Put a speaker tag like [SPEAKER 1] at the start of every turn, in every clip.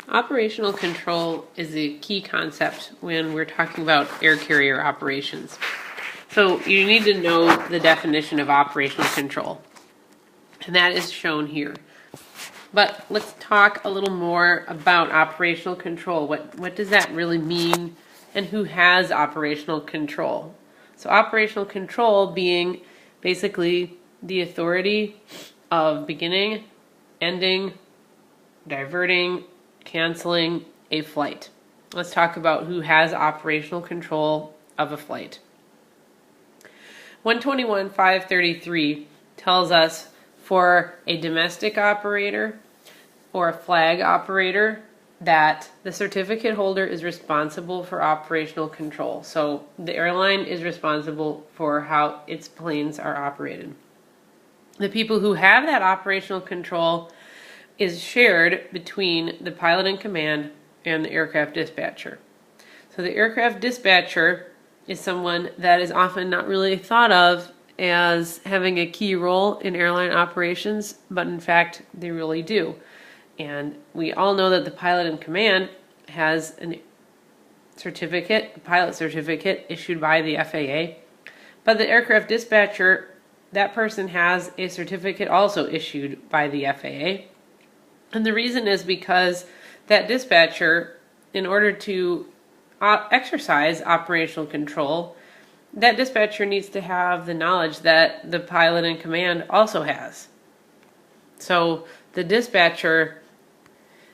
[SPEAKER 1] Operational control is a key concept when we're talking about air carrier operations. So you need to know the definition of operational control, and that is shown here. But let's talk a little more about operational control. What does that really mean, and who has operational control? So operational control being basically the authority of beginning, ending, diverting, canceling a flight. Let's talk about who has operational control of a flight. 121.533 tells us for a domestic operator or a flag operator that the certificate holder is responsible for operational control. So the airline is responsible for how its planes are operated. The people who have that operational control is shared between the pilot in command and the aircraft dispatcher. So the aircraft dispatcher is someone that is often not really thought of as having a key role in airline operations, but in fact they really do. And we all know that the pilot in command has a pilot certificate issued by the FAA, but the aircraft dispatcher, that person has a certificate also issued by the FAA. And the reason is because that dispatcher, in order to exercise operational control, that dispatcher needs to have the knowledge that the pilot in command also has. So the dispatcher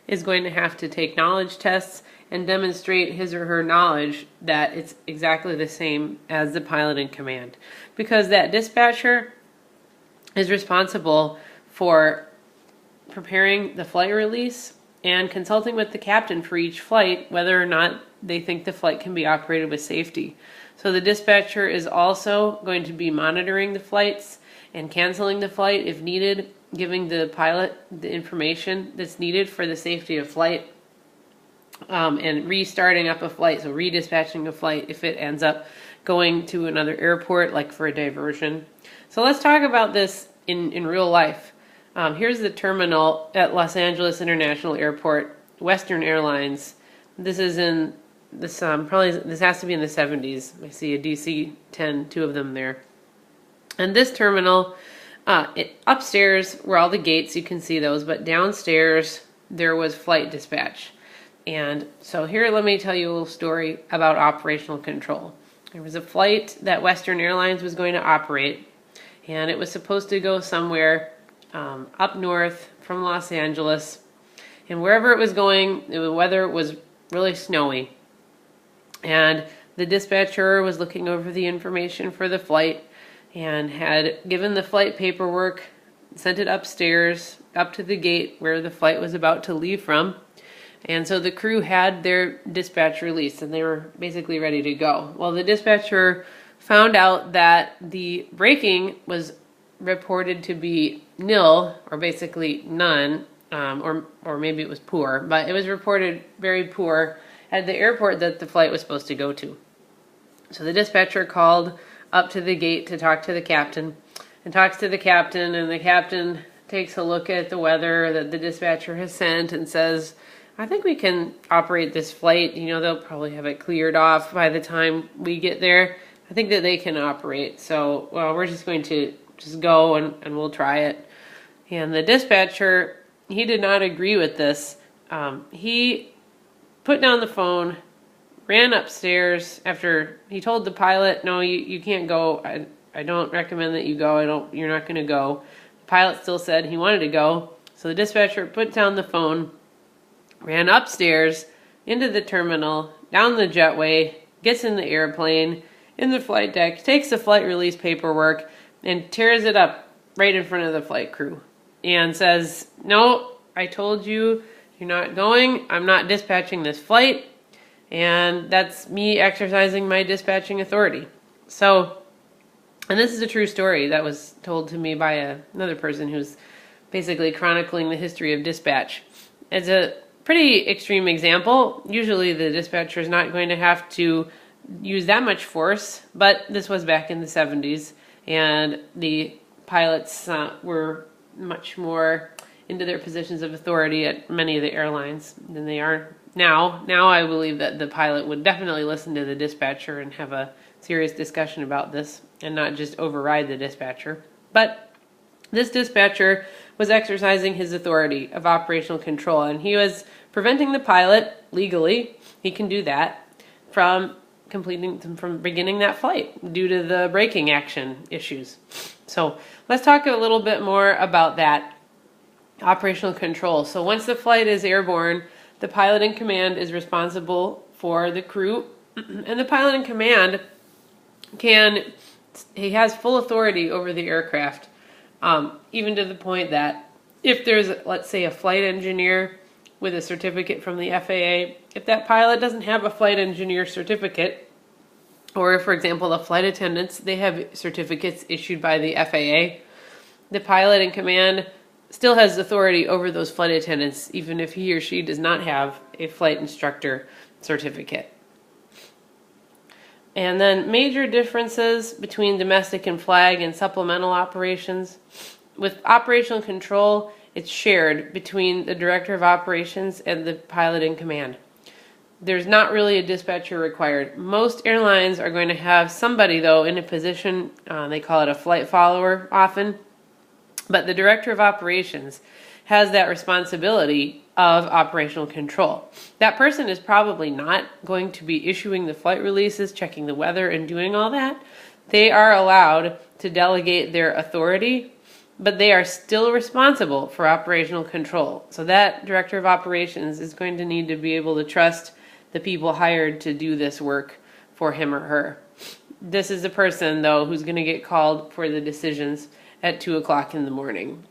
[SPEAKER 1] is going to have to take knowledge tests and demonstrate his or her knowledge that it's exactly the same as the pilot in command. Because that dispatcher is responsible for preparing the flight release and consulting with the captain for each flight whether or not they think the flight can be operated with safety. So the dispatcher is also going to be monitoring the flights and canceling the flight if needed, giving the pilot the information that's needed for the safety of flight, and restarting up a flight, so redispatching a flight if it ends up going to another airport, like for a diversion. So let's talk about this in real life. Here's the terminal at Los Angeles International Airport, Western Airlines. This is in this this has to be in the 70s. I see a DC-10, two of them there. And this terminal, upstairs were all the gates, you can see those, but downstairs there was flight dispatch. And so here, let me tell you a little story about operational control. There was a flight that Western Airlines was going to operate, and it was supposed to go somewhere up north from Los Angeles, and wherever it was going, the weather was really snowy, and the dispatcher was looking over the information for the flight and had given the flight paperwork, sent it upstairs up to the gate where the flight was about to leave from, and so the crew had their dispatch released and they were basically ready to go. Well, the dispatcher found out that the braking was reported to be nil, or basically none, or maybe it was poor, but it was reported very poor at the airport that the flight was supposed to go to. So the dispatcher called up to the gate to talk to the captain, and talks to the captain, and the captain takes a look at the weather that the dispatcher has sent and says, I think we can operate this flight. You know, they'll probably have it cleared off by the time we get there. I think that they can operate. So, well, we're just going to just go and we'll try it. And the dispatcher, he did not agree with this. He put down the phone, ran upstairs after he told the pilot, no, you can't go. I don't recommend that you go. You're not going to go. The pilot still said he wanted to go. So the dispatcher put down the phone, ran upstairs into the terminal, down the jetway, gets in the airplane, in the flight deck, takes the flight release paperwork, and tears it up right in front of the flight crew and says, no, I told you you're not going. I'm not dispatching this flight, and that's me exercising my dispatching authority. So, and this is a true story that was told to me by another person who's basically chronicling the history of dispatch. It's a pretty extreme example. Usually the dispatcher is not going to have to use that much force, but this was back in the 70s, and the pilots were much more into their positions of authority at many of the airlines than they are now. Now I believe that the pilot would definitely listen to the dispatcher and have a serious discussion about this and not just override the dispatcher. But this dispatcher was exercising his authority of operational control, and he was preventing the pilot legally, he can do that, from beginning that flight due to the braking action issues. So let's talk a little bit more about that operational control. So once the flight is airborne, the pilot in command is responsible for the crew, and the pilot in command he has full authority over the aircraft, even to the point that if there's, let's say, a flight engineer with a certificate from the FAA, if that pilot doesn't have a flight engineer certificate, or if, for example, the flight attendants, they have certificates issued by the FAA, the pilot in command still has authority over those flight attendants, even if he or she does not have a flight instructor certificate. And then major differences between domestic and flag and supplemental operations. With operational control, it's shared between the director of operations and the pilot in command. There's not really a dispatcher required. Most airlines are going to have somebody, though, in a position, they call it a flight follower often, but the director of operations has that responsibility of operational control. That person is probably not going to be issuing the flight releases, checking the weather, and doing all that. They are allowed to delegate their authority, but they are still responsible for operational control. So that director of operations is going to need to be able to trust the people hired to do this work for him or her. This is the person, though, who's going to get called for the decisions at 2 o'clock in the morning.